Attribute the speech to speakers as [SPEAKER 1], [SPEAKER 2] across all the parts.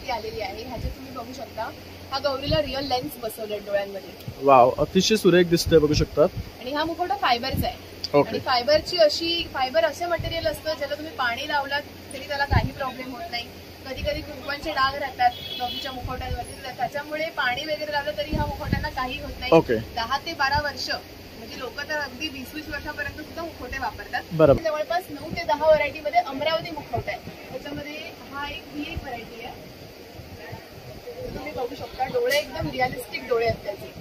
[SPEAKER 1] गणपती आलेली आहे. ह्याचे तुम्ही बघू शकता, हा गौरीला रिअल लेन्स बसवले डोळ्यांमध्ये.
[SPEAKER 2] वाव, अतिशय सुरेख दिसतंय, बघू शकतात.
[SPEAKER 1] आणि हा मुखवटा फायबरचा आहे. आणि फायबर असे मटेरियल असतं ज्याला तुम्ही पाणी लावलात तरी त्याला काही प्रॉब्लेम होत नाही. कधी कधी कुंकवांचे डाग राहतात गौरीच्या मुखवट्यांवरती, त्याच्यामुळे पाणी वगैरे लावलं तरी ह्या मुखवट्यांना काही होत नाही. 10 ते 12 वर्ष म्हणजे लोक तर अगदी 20-20 वर्षापर्यंत सुद्धा मुखवटे वापरतात. जवळपास 9 ते 10 व्हरायटी मध्ये अमरावती मुखवटा आहे. त्याच्यामध्ये ही एक व्हरायटी आहे. तुम्ही बघू शकता, डोळे एकदम रिअलिस्टिक डोळे आहेत त्याचे.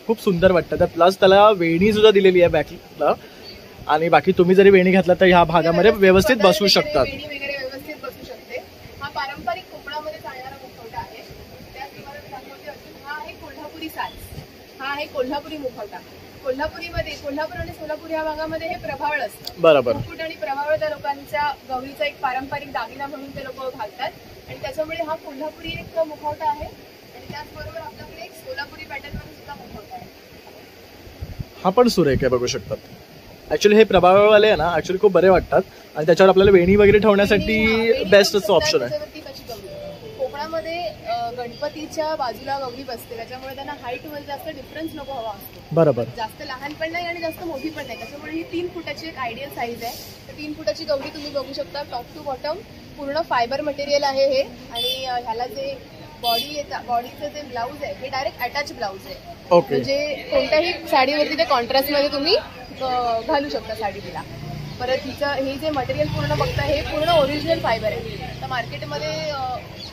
[SPEAKER 2] खूप सुंदर वाटतं. प्लस त्याला वेणी सुद्धा दिलेली आहे बॅकला. आणि बाकी तुम्ही जरी वेणी घातला तर ह्या भागामध्ये व्यवस्थित बसू शकतात.
[SPEAKER 1] वेणी वगैरे व्यवस्थित बसू शकते. हा पारंपरिक कोकणामध्ये चालणारा मुखवटा आहे. त्याच तुम्हाला दाखवते अजून, हा आहे कोल्हापुरी साज. हा आहे कोल्हापुरी मुखवटा. कोल्हापूर आणि सोलापूर या भागामध्ये हे प्रभावळ असतं.
[SPEAKER 2] बरोबर.
[SPEAKER 1] मुकुट आणि प्रभावळ त्या लोकांच्या गौरीचा एक पारंपरिक दागिना म्हणून ते लोक घालतात. आणि त्याच्यामुळे हा कोल्हापुरी एक मुखवटा आहे. आणि त्याचबरोबर आपल्याकडे एक सोलापुरी पॅटर्न मध्ये सुद्धा मुखवटा आहे.
[SPEAKER 2] हा पण सुरेख आहे, बघू शकतात. ऍक्च्युली हे प्रभाववाले आहे ना, ऍक्च्युली खूप बरे वाटतात. आणि त्याच्यावर आपल्याला वेणी वगैरे ठेवण्यासाठी बेस्ट असं ऑप्शन आहे.
[SPEAKER 1] कोकणामध्ये गणपतीच्या बाजूला गौरी बसते, त्याच्यामुळे त्यांना हाईट मध्ये जास्त डिफरन्स नको हवा असतो.
[SPEAKER 2] बरोबर.
[SPEAKER 1] जास्त लहान पण नाही आणि जास्त मोठी पण नाही. त्याच्यामुळे ही 3 फुटाची एक आयडियल साईज आहे. तर 3 फुटाची गौरी तुम्ही बघू शकता. टॉप टू बॉटम पूर्ण फायबर मटेरियल आहे हे. आणि ह्याला जे बॉडीचं जे ब्लाऊज आहे हे डायरेक्ट अटॅच ब्लाऊज आहे. म्हणजे कोणत्याही साडीवरती ते कॉन्ट्रास्ट मध्ये तुम्ही घालू शकता साडी तिला. परत हिचं हे जे मटेरियल पूर्ण बघता हे पूर्ण ओरिजिनल फायबर आहे. तर मार्केटमध्ये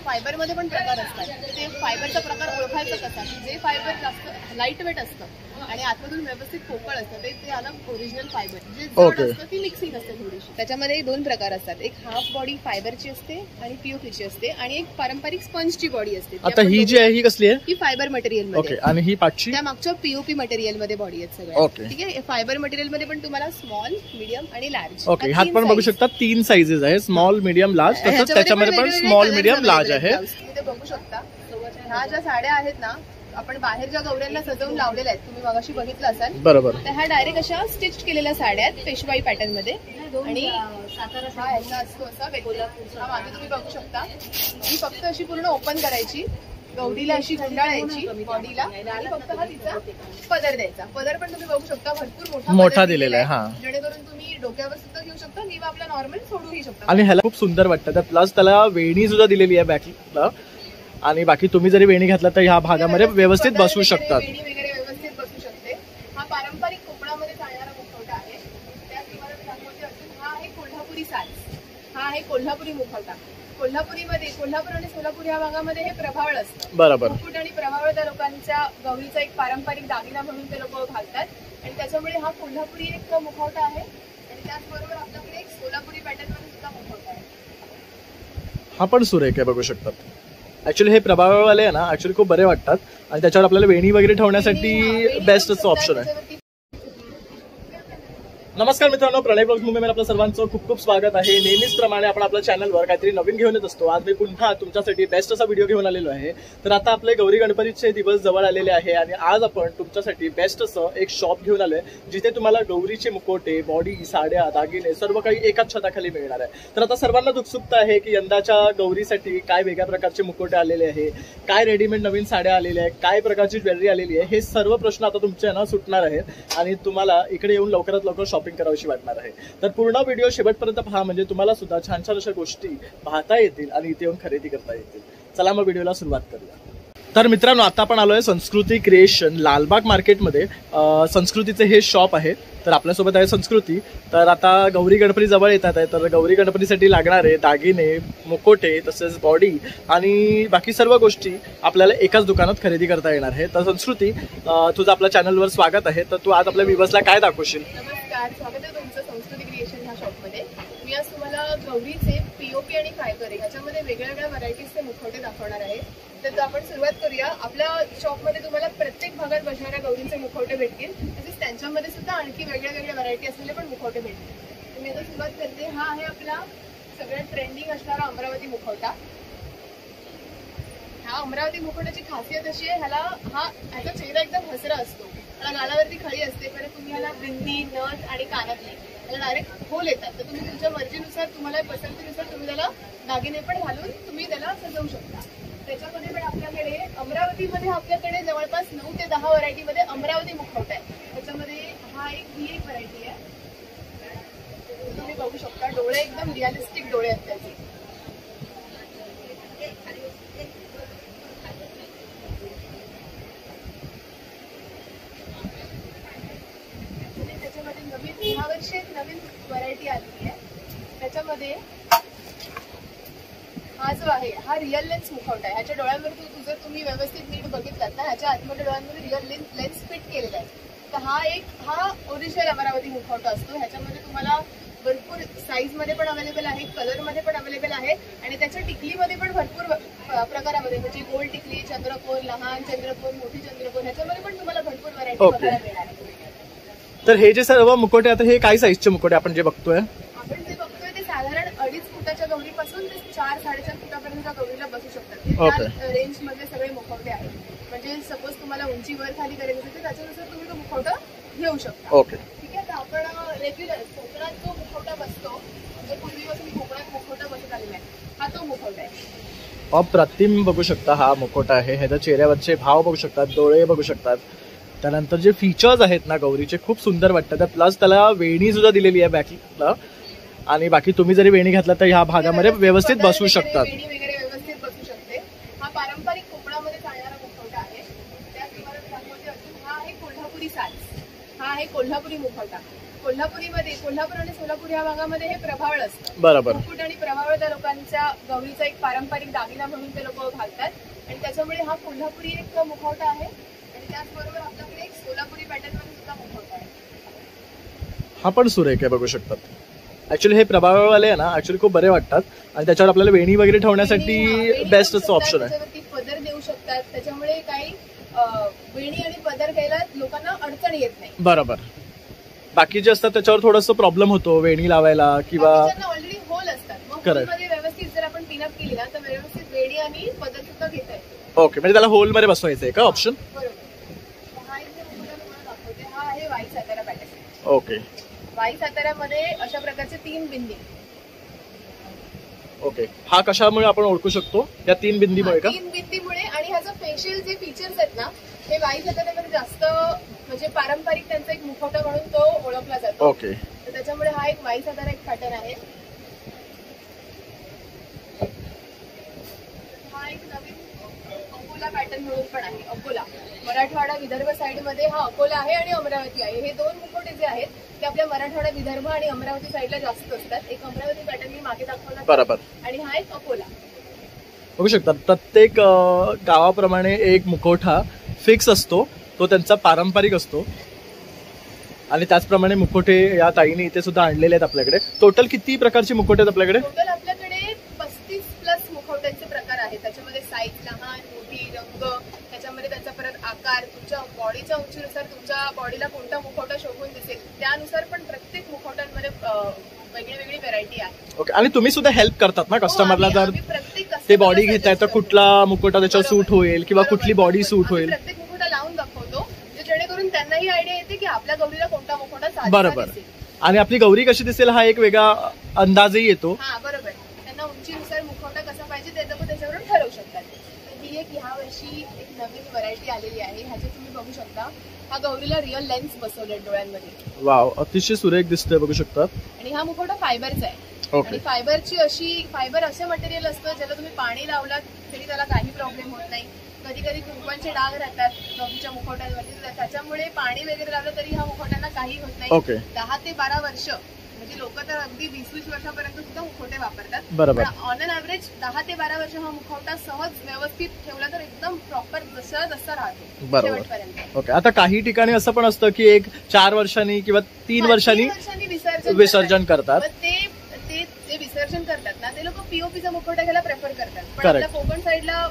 [SPEAKER 1] फायबरमध्ये पण प्रकार असतात. ते फायबरचा प्रकार ओळखायचा कसा, जे फायबर जास्त लाईट वेट असतं आणि आतमधून व्यवस्थित पोकळ असतं ते आलं ओरिजिनल फायबर. जे जड असतं ती मिक्सिंग असते थोडीशी. त्याच्यामध्ये 2 प्रकार असतात. एक हाफ बॉडी फायबरची असते आणि पीओपीची असते. आणि एक पारंपरिक स्पंजची बॉडी असते.
[SPEAKER 2] आता ही जी आहे ही कसली आहे?
[SPEAKER 1] ही फायबर मटेरियल मध्ये.
[SPEAKER 2] आणि ही पाचची
[SPEAKER 1] त्या मागच्या पीओपी मटेरियल मध्ये बॉडी आहेत सगळ्या. ठीक आहे. फायबर मटेरियल मध्ये पण तुम्हाला स्मॉल, मीडियम आणि लार्ज.
[SPEAKER 2] ओके. ह्यात पण बघू शकता 3 साइजेस आहे, स्मॉल, मीडियम, लार्ज. तसंच त्याच्यामध्ये पण स्मॉल, मीडियम, लार्ज आहे.
[SPEAKER 1] ते बघू शकता. ह्या ज्या साड्या आहेत ना, आपण बाहेर ज्या गौऱ्यांना सजवून लावलेल्या आहेत, तुम्ही मगाशी बघितलं असाल.
[SPEAKER 2] बरोबर.
[SPEAKER 1] तर ह्या डायरेक्ट अशा स्टिच केलेल्या साड्या आहेत पेशवाई पॅटर्न मध्ये. आणि हा याचा असतो असा हा मागे तुम्ही बघू शकता. ही फक्त अशी पूर्ण ओपन करायची, गौरीला अशी गुंडाळायची बॉडीला आणि फक्त हा तिचा पदर द्यायचा. पदर पण तुम्ही बघू शकता भरपूर मोठा दिलेला आहे, जेणेकरून तुम्ही डोक्यावर सुद्धा घेऊ शकता किंवा आपला नॉर्मल सोडूही शकता.
[SPEAKER 2] आणि ह्याला खूप सुंदर वाटतं. प्लस त्याला वेणी सुद्धा दिलेली आहे बॅकला. आणि बाकी तुम्ही जरी वेणी घातला तर ह्या भागामध्ये व्यवस्थित बसू शकतात.
[SPEAKER 1] वेणी वगैरे व्यवस्थित बसू शकते. हा पारंपरिक कोकणामध्ये चालणारा मुखवटा आहे. त्याच तुम्हाला दाखवते अजून, हा आहे कोल्हापुरी साज. हा आहे कोल्हापुरी मुखवटा. कोल्हापूर आणि सोलापूर या भागामध्ये हे प्रभावळ असतं.
[SPEAKER 2] बरोबर.
[SPEAKER 1] मुकुट आणि प्रभावळ त्या लोकांच्या गौरीचा एक पारंपरिक दागिना म्हणून ते लोक घालतात. आणि त्याच्यामुळे हा कोल्हापुरी एक मुखवटा आहे. आणि त्याचबरोबर आपल्याकडे एक सोलापुरी पॅटर्न मध्ये सुद्धा मुखवटा आहे.
[SPEAKER 2] हा पण सुरेख आहे, बघू शकतात. ऍक्च्युली हे प्रभाववाले आहे ना, ऍक्च्युली खूप बरे वाटतात. आणि त्याच्यावर आपल्याला वेणी वगैरे ठेवण्यासाठी बेस्ट असं ऑप्शन आहे. नमस्कार मित्रांनो, प्रणय ब्लॉग्स मध्ये आपल्या सर्वांचं खूप खूप स्वागत आहे. नेहमीच प्रमाणे आपण आपल्या चॅनलवर काहीतरी नवीन घेऊन येत असतो. आज मी पुन्हा तुमच्यासाठी बेस्ट असा व्हिडिओ घेऊन आलेलो आहे. तर आता आपले गौरी गणपतीचे दिवस जवळ आलेले आहे आणि आज आपण तुमच्यासाठी बेस्ट असं एक शॉप घेऊन आलोय, जिथे तुम्हाला गौरीचे मुकोटे, बॉडी, साड्या, दागिने सर्व काही एकाच छताखाली मिळणार आहे. तर आता सर्वांना उत्सुकता आहे की यंदाच्या गौरीसाठी काय वेगळ्या प्रकारचे मुकोटे आलेले आहे, काय रेडीमेड नवीन साड्या आलेल्या आहेत, काय प्रकारची ज्वेलरी आलेली आहे. हे सर्व प्रश्न आता तुमचे ना सुटणार आहेत आणि तुम्हाला इकडे येऊन लवकरात लवकर शॉपिंग करावीशी वाटणार आहे. तर पूर्ण व्हिडिओ शेवटपर्यंत पहा, म्हणजे तुम्हाला सुद्धा छान छान अशा गोष्टी पाहता येतील आणि इथे येऊन खरेदी करता येतील. चला मग व्हिडिओला सुरुवात करूया. तर मित्रांनो, आता आपण आलोय संस्कृती क्रिएशन लालबाग मार्केटमध्ये. संस्कृतीचे हे शॉप आहे. तर आपल्यासोबत आहे संस्कृती. तर आता गौरी गणपती जवळ येतात आहे, तर गौरी गणपतीसाठी लागणारे दागिने, मुकोटे, तसेच बॉडी आणि बाकी सर्व गोष्टी आपल्याला एकाच दुकानात खरेदी करता येणार आहे. तर संस्कृती, तुझं आपल्या चॅनलवर स्वागत आहे. तर तू आज आपल्या व्ह्यूअर्सला काय दाखवशील?
[SPEAKER 1] नमस्कार, स्वागत आहे तुमचं संस्कृती क्रिएशन ह्या शॉपमध्ये. मी आज तुम्हाला गौरीचे पीओपी आणि फायबर ह्याच्यामध्ये वेगवेगळ्या व्हरायटीजचे मुखवटे दाखवणार आहे. तर आपण सुरुवात करूया. आपल्या शॉपमध्ये तुम्हाला प्रत्येक भागात बसणाऱ्या गौरींचे मुखवटे भेटतील. तसेच त्यांच्यामध्ये सुद्धा आणखी वेगळ्या वेगळ्या व्हरायटी असलेले पण मुखवटे भेटतील. मी आता सुरुवात करते. हा आहे आपला सगळ्यात ट्रेंडिंग असणारा अमरावती मुखवटा. ह्या अमरावती मुखवट्याची खासियत अशी आहे, ह्याचा चेहरा एकदम हसरा असतो. ह्याला गालावरती खळी असते, परत तुम्ही ह्याला बिंदी, नथ आणि कानातले त्याला डायरेक्ट होल येतात. तर तुम्ही तुमच्या मर्जीनुसार, तुम्हाला पसंतीनुसार तुम्ही त्याला दागिने पण घालून तुम्ही त्याला सजवू शकता. त्याच्यामध्ये पण आपल्याकडे अमरावतीमध्ये आपल्याकडे जवळपास 9 ते 10 व्हरायटीमध्ये अमरावती मुखवटा आहे. त्याच्यामध्ये ही एक व्हरायटी आहे. तुम्ही बघू शकता डोळे एकदम रिअलिस्टिक डोळे आहेत त्याचे. त्याच्यामध्ये नवीन ह्या वर्षी एक नवीन व्हरायटी आलेली आहे. त्याच्यामध्ये हा जो आहे हा रिअल लेन्स मुखवटा आहे. ह्याच्या डोळ्यांवर जर तुम्ही व्यवस्थित नीट बघितलात ना, ह्याच्या आतमध्ये डोळ्यांमध्ये रिअल लेन्स फिट केलेला आहे. तर हा ओरिजिनल अमरावती मुखवटा असतो. ह्याच्यामध्ये तुम्हाला भरपूर साईज मध्ये पण अवेलेबल आहे, कलर मध्ये पण अवेलेबल आहे आणि त्याच्या टिकलीमध्ये पण भरपूर प्रकारामध्ये, म्हणजे गोल टिकली, चंद्रकोर, लहान चंद्रकोर, मोठी चंद्रकोर, ह्याच्यामध्ये पण तुम्हाला भरपूर व्हरायटी बघायला मिळणार आहे.
[SPEAKER 2] तर हे जे सर्व मुखवटे आता हे काय साईजचे मुखवटे आपण जे बघतोय?
[SPEAKER 1] आपण जे बघतोय ते साधारण 2.5 फुटाच्या गौरीपासून ते 4-4.5 फुटापर्यंत गौरीला बसू शकतात. त्या रेंज मध्ये सगळे मुखवटे आहेत. म्हणजे सपोज तुम्हाला उंची वर खाली करायची असेल तर त्याच्यानुसार तुम्ही तो मुखवटा घेऊ शकता.
[SPEAKER 2] ओके,
[SPEAKER 1] ठीक आहे. तर आपण रेग्युलर कोकणात जो मुखवटा बसतो, म्हणजे पूर्वीपासून कोकणात मुखवटा बसत आलेला आहे, हा तो मुखवटा आहे.
[SPEAKER 2] अप्रतिम बघू शकता हा मुखवटा आहे. ह्याच्या चेहऱ्यावरचे भाव बघू शकतात, डोळे बघू शकतात. त्यानंतर जे फीचर्स आहेत ना गौरीचे खूप सुंदर वाटतात. प्लस त्याला वेणी सुद्धा दिलेली आहे बॅकला. आणि बाकी तुम्ही जरी वेणी घातला तर ह्या भागामध्ये व्यवस्थित बसू शकतात.
[SPEAKER 1] वेणी वगैरे व्यवस्थित बसू शकते. हा पारंपरिक कोकणामध्ये चालणारा मुखवटा आहे. त्याच तुम्हाला दाखवते अजून. हा आहे कोल्हापुरी साज. हा आहे कोल्हापुरी मुखवटा. कोल्हापुरीमध्ये, कोल्हापूर आणि सोलापूर या भागामध्ये हे प्रभावळ असतं.
[SPEAKER 2] बरोबर.
[SPEAKER 1] मुकुट आणि प्रभावळ त्या लोकांच्या गौरीचा एक पारंपरिक दागिना म्हणून ते लोक घालतात आणि त्याच्यामुळे हा कोल्हापुरी एक मुखवटा आहे. आणि त्याचबरोबर आपल्याकडे एक सोलापुरी पॅटर्न मध्ये सुद्धा मुखवटा आहे.
[SPEAKER 2] हा पण सुरेख आहे, बघू शकतात. ऍक्च्युली हे प्रभाववाले आहे ना, ऍक्च्युली खूप बरे वाटतात आणि त्याच्यावर आपल्याला वेणी वगैरे ठेवण्यासाठी बेस्ट असं ऑप्शन आहे.
[SPEAKER 1] त्याच्यावरती पदर देऊ शकतात. त्याच्यामुळे काही वेणी आणि पदर घ्यायला लोकांना अडचण येत नाही.
[SPEAKER 2] बरोबर. बाकी जे असतात त्याच्यावर थोडंसं प्रॉब्लेम होतो वेणी लावायला किंवा
[SPEAKER 1] ऑलरेडी होल असतात. मग होलमध्ये व्यवस्थित जर आपण पिनअप केली ना तर व्यवस्थित वेणी आणि पदर सुद्धा घेता येतो.
[SPEAKER 2] ओके, म्हणजे त्याला होल मध्ये बसवायचं आहे का ऑप्शन?
[SPEAKER 1] बरोबर. हा एक तुम्हाला दाखवते, हा आहे वाई सातारा पॅटर्न.
[SPEAKER 2] ओके.
[SPEAKER 1] वाई साताऱ्यामध्ये अशा प्रकारचे 3 बिंदी.
[SPEAKER 2] ओके. हा कशामुळे आपण ओळखू शकतो? या 3 बिंदीमुळे का?
[SPEAKER 1] 3 बिंदीमुळे. आणि ह्याचं फेशियल जे फीचर्स आहेत ना, हे वाई साताऱ्यामध्ये जास्त म्हणजे पारंपरिक त्यांचा एक मुखवटा म्हणून तो ओळखला जातो.
[SPEAKER 2] ओके.
[SPEAKER 1] तर त्याच्यामुळे हा एक वाई सातारा एक पॅटर्न आहे. हा एक नवीन अकोला पॅटर्न म्हणून पण आहे. अकोला, मराठवाडा विदर्भ साइड मध्ये हा अकोला आहे आणि अमरावती आहे. हे 2 मुखवटे जे आहेत ते आपल्या मराठवाडा विदर्भ आणि अमरावती साईडला जास्त असतात. एक अमरावती पॅटर्न मी मागे दाखवला,
[SPEAKER 2] बरोबर,
[SPEAKER 1] आणि हा एक अकोला.
[SPEAKER 2] बघू शकता प्रत्येक गावाप्रमाणे एक मुखवटा फिक्स असतो, तो त्यांचा पारंपरिक असतो. आणि त्याचप्रमाणे मुखवटे या ताईने इथे सुद्धा आणलेले आहेत आपल्याकडे. टोटल किती प्रकारचे मुखवटे आहेत आपल्याकडे?
[SPEAKER 1] टोटल आपल्याकडे 35+ मुखवट्यांचे प्रकार आहेत. त्याच्यामध्ये साईज, लहान, मोठी, रंग, त्याच्यामध्ये त्याचा परत आकार, तुमच्या बॉडीच्या उंचीनुसार तुमच्या बॉडीला कोणता मुखवटा शोभून दिसेल त्यानुसार पण प्रत्येक मुखवट्यांमध्ये वेगळी वेगळी व्हरायटी आहे.
[SPEAKER 2] ओके. आणि तुम्ही सुद्धा हेल्प करतात ना कस्टमरला, जर ते बॉडी घेताय तर कुठला मुखवटा त्याच्यावर सूट होईल किंवा कुठली बॉडी सूट होईल?
[SPEAKER 1] प्रत्येक मुखवटा लावून दाखवतो जेणेकरून त्यांनाही आयडिया येते की आपल्या गौरीला कोणता मुखवटा साजेसा
[SPEAKER 2] बरोबर.
[SPEAKER 1] दिसेल.
[SPEAKER 2] आणि आपली गौरी कशी दिसेल हा एक वेगळा अंदाजही येतो.
[SPEAKER 1] हा बरोबर. त्यांना उंचीनुसार मुखवटा कसा पाहिजे ते लोक त्याच्यावरून ठरवू शकतात. तर ही एक ह्या वर्षी एक नवीन व्हरायटी आलेली आहे. ह्याचे तुम्ही बघू शकता, हा गौरीला रिअल लेन्स बसवले डोळ्यांमध्ये.
[SPEAKER 2] वाव, अतिशय सुरेख दिसतोय, बघू शकतात.
[SPEAKER 1] आणि हा मुखवटा फायबरचा आहे. आणि फायबर असे मटेरियल असतं ज्याला तुम्ही पाणी लावलात तरी त्याला काही प्रॉब्लेम होत नाही. कधी कधी कुंकवांचे डाग राहतात गौरीच्या मुखवट्यांवरती, त्याच्यामुळे पाणी वगैरे लावलं तरी ह्या मुखवट्यांना काही होत नाही. 10 ते 12 वर्ष, म्हणजे लोक तर अगदी 20-20 वर्षापर्यंत सुद्धा मुखवटे वापरतात.
[SPEAKER 2] बरोबर.
[SPEAKER 1] ऑन अन ऍव्हरेज 10 ते 12 वर्ष हा मुखवटा सहज व्यवस्थित ठेवला तर एकदम प्रॉपर जसा राहतो शेवटपर्यंत.
[SPEAKER 2] ओके. आता काही ठिकाणी असं पण असतं की एक 4 वर्षांनी किंवा 3 वर्षांनी विसर्जन करतात.
[SPEAKER 1] ते विसर्जन करतात ना ते लोक पीओपीचा मुखवटा घ्यायला प्रेफर करतात. पण आपल्या कोकण साईडला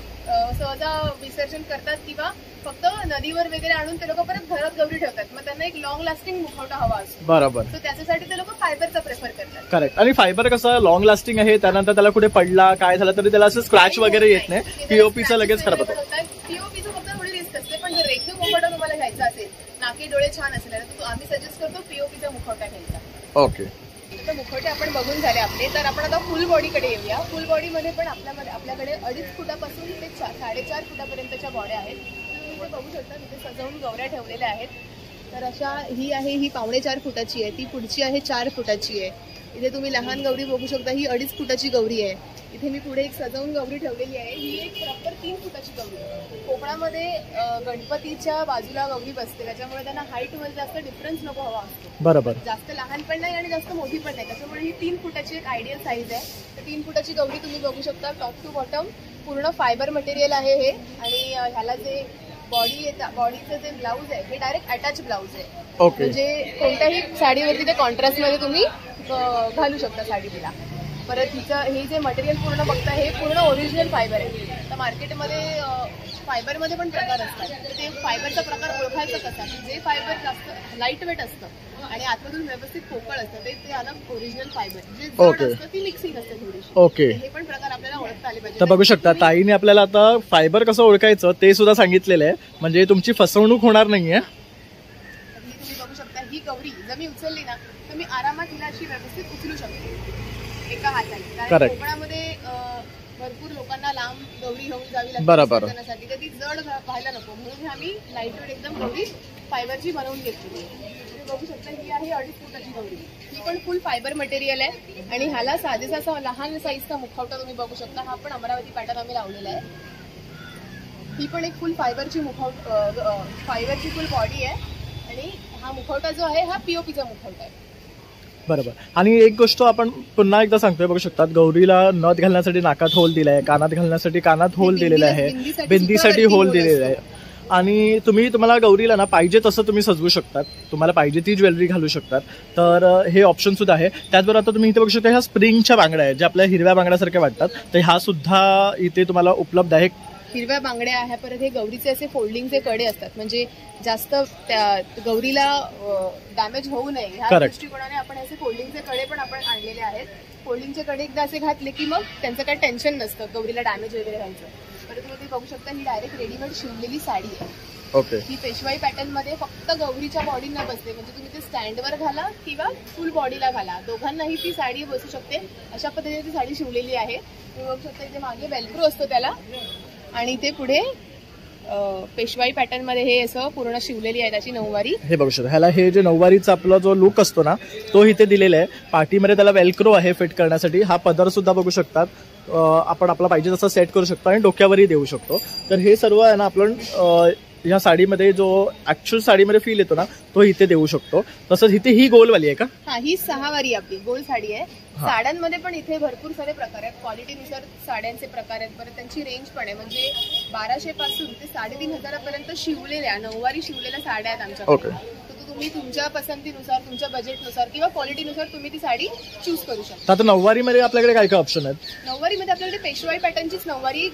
[SPEAKER 1] सहजा विसर्जन करतात किंवा फक्त नदीवर वगैरे आणून ते लोक परत घरात गौरी ठेवतात. मग त्यांना एक लॉंग लास्टिंग मुखवटा हवा असतो.
[SPEAKER 2] बरोबर.
[SPEAKER 1] तर त्याच्यासाठी ते लोक फायबरचा प्रेफर करतात.
[SPEAKER 2] करेक्ट. आणि फायबर कसं लॉंग लास्टिंग आहे, त्यानंतर त्याला कुठे पडला काय झालं तरी त्याला असं स्क्रॅच वगैरे येत नाही. पीओपीचा लगेच खराब होतो.
[SPEAKER 1] पीओपीचं फक्त थोडी रिस्क असते. पण जर रेखीव मुखवटा तुम्हाला घ्यायचा असेल, नाकी डोळे छान असेल तर आम्ही सजेस्ट करतो पीओपीचा मुखवटा घ्यायचा.
[SPEAKER 2] ओके,
[SPEAKER 1] आता मुखवटे आपण बघून झाले आपले. तर आपण आता फुल बॉडीकडे येऊया. फुल बॉडीमध्ये पण आपल्याकडे 2.5 फुटापासून ते 4.5 फुटापर्यंतच्या बॉड्या आहेत. तुम्ही इथे बघू शकता, तिथे सजवून गौऱ्या ठेवलेल्या आहेत. तर अशा ही आहे, ही 4.5 फुटाची आहे. ती पुढची आहे 4 फुटाची आहे. इथे तुम्ही लहान गौरी बघू शकता, ही 2.5 फुटाची गौरी आहे. इथे मी पुढे एक सजवून गौरी ठेवलेली आहे. ही एक प्रॉपर 3 फुटाची गौरी आहे. कोकणामध्ये गणपतीच्या बाजूला गौरी बसते, त्याच्यामुळे त्यांना हाईटमध्ये जास्त डिफरन्स नको हवा असतो.
[SPEAKER 2] बरोबर,
[SPEAKER 1] जास्त लहान पण नाही आणि जास्त मोठी पण नाही. त्याच्यामुळे ही 3 फुटाची एक आयडियल साईज आहे. तर 3 फुटाची गौरी तुम्ही बघू शकता. टॉप टू बॉटम पूर्ण फायबर मटेरियल आहे हे. आणि ह्याला जे बॉडीचं जे ब्लाऊज आहे हे डायरेक्ट अटॅच ब्लाऊज आहे.
[SPEAKER 2] ओके,
[SPEAKER 1] म्हणजे कोणत्याही साडीवरती ते कॉन्ट्रास्टमध्ये तुम्ही घालू शकता साडी तिला. परत हिचं हे जे मटेरियल पूर्ण बघता हे पूर्ण ओरिजिनल फायबर आहे. तर मार्केटमध्ये फायबरमध्ये पण प्रकार असतात. तर ते फायबरचा प्रकार ओळखायचा कसा, की जे फायबर जास्त लाईट वेट असतं आणि आतमधून व्यवस्थित पोकळ असतं ते आलं ओरिजिनल फायबर. जे जड असतं ती मिक्सिंग असते थोडीशी.
[SPEAKER 2] ओके,
[SPEAKER 1] हे पण प्रकार आपल्याला ओळखता आले पाहिजे.
[SPEAKER 2] तर बघू शकता ताईने आपल्याला आता फायबर कसं ओळखायचं ते सुद्धा सांगितलेलं आहे. म्हणजे तुमची फसवणूक होणार नाहीये.
[SPEAKER 1] तुम्ही बघू शकता, ही गौरी जर मी उचलली ना तर मी आरामात हिला अशी व्यवस्थित उचलू शकते एका हाताने. कारण कोकणामध्ये भरपूर लोकांना लांब गौरी घेऊन जावी लागते विसर्जनासाठी, तर ती जड व्हायला नको म्हणून आम्ही लाईटवेट एकदम गौरी फायबरची बनवून घेतली. तुम्ही बघू शकता, ही आहे 2.5 फुटाची गौरी. ही पण फुल फायबर मटेरियल आहे. आणि ह्याला साजेसा लहान साईजचा मुखवटा तुम्ही बघू शकता. हा पण अमरावती पॅटर्न आम्ही लावलेला आहे. ही पण एक फुल फायबरची फायबरची फुल बॉडी आहे. आणि हा मुखवटा जो आहे हा पीओपीचा मुखवटा आहे.
[SPEAKER 2] बरोबर. आणि एक गोष्ट आपण पुन्हा एकदा सांगतोय, बघू शकतात गौरीला नथ घालण्यासाठी नाकात होल दिलाय, कानात घालण्यासाठी कानात होल दिलेला आहे, बिंदीसाठी होल दिलेला आहे. आणि तुम्हाला गौरीला ना पाहिजे तसं तुम्ही सजवू शकतात, तुम्हाला पाहिजे ती ज्वेलरी घालू शकतात. तर हे ऑप्शन सुद्धा आहे. त्याचबरोबर आता तुम्ही इथे बघू शकता ह्या स्प्रिंगच्या बांगड्या आहेत, ज्या आपल्या हिरव्या बांगड्यासारख्या वाटतात. तर ह्या सुद्धा इथे तुम्हाला उपलब्ध आहे.
[SPEAKER 1] हिरव्या बांगड्या आहे. परत हे गौरीचे असे फोल्डिंगचे कडे असतात, म्हणजे जास्त त्या गौरीला डॅमेज होऊ नये ह्या दृष्टिकोनाने आपण असे फोल्डिंगचे कडे पण आपण आणलेले आहेत. फोल्डिंगचे कडे एकदा असे घातले की मग त्यांचं काही टेन्शन नसतं गौरीला डॅमेज वगैरे व्हायचं. परत तुम्ही ते बघू शकता, ही डायरेक्ट रेडीमेड शिवलेली साडी आहे.
[SPEAKER 2] ओके,
[SPEAKER 1] ही पेशवाई पॅटर्न मध्ये फक्त गौरीच्या बॉडीला बसते, म्हणजे तुम्ही ते स्टँडवर घाला किंवा फुल बॉडीला घाला, दोघांनाही ती साडी बसू शकते. अशा पद्धतीने ती साडी शिवलेली आहे. तुम्ही बघू शकता इथे मागे वेल्क्रो असतो त्याला, आणि ते पुढे पेशवाई पॅटर्न मध्ये हे असं पूर्ण शिवलेली आहे त्याची नऊवारी.
[SPEAKER 2] हे बघू शकता, ह्याला हे जे नऊवारीचा आपला जो लुक असतो ना तो इथे दिलेला आहे. पाठीमध्ये त्याला वेल्क्रो आहे फिट करण्यासाठी. हा पदर सुद्धा बघू शकतात, आपण आपला पाहिजे तसं सेट करू शकतो आणि डोक्यावरही देऊ शकतो. तर हे सर्व आहे ना आपण ह्या साडीमध्ये जो ऍक्च्युअल साडीमध्ये फील येतो ना तो इथे देऊ शकतो. तसंच इथे ही गोलवाली आहे का?
[SPEAKER 1] हा, ही 6 वारी आपली गोल साडी आहे. साड्यांमध्ये पण इथे भरपूर सारे प्रकार आहेत, क्वालिटीनुसार साड्यांचे प्रकार आहेत. बरं, त्यांची रेंज पण आहे, म्हणजे 1200 पासून ते 3500 पर्यंत शिवलेल्या नऊवारी शिवलेल्या साड्या आहेत आमच्याकडे. तुम्ही तुमच्या पसंतीनुसार, तुमच्या बजेटनुसार किंवा क्वालिटीनुसार तुम्ही ती साडी चूज करू शकता.
[SPEAKER 2] आता नऊवारीमध्ये आपल्याकडे काय काय ऑप्शन आहेत?
[SPEAKER 1] नऊवारीमध्ये आपल्याकडे पेशवाई पॅटर्नचीच नऊवारी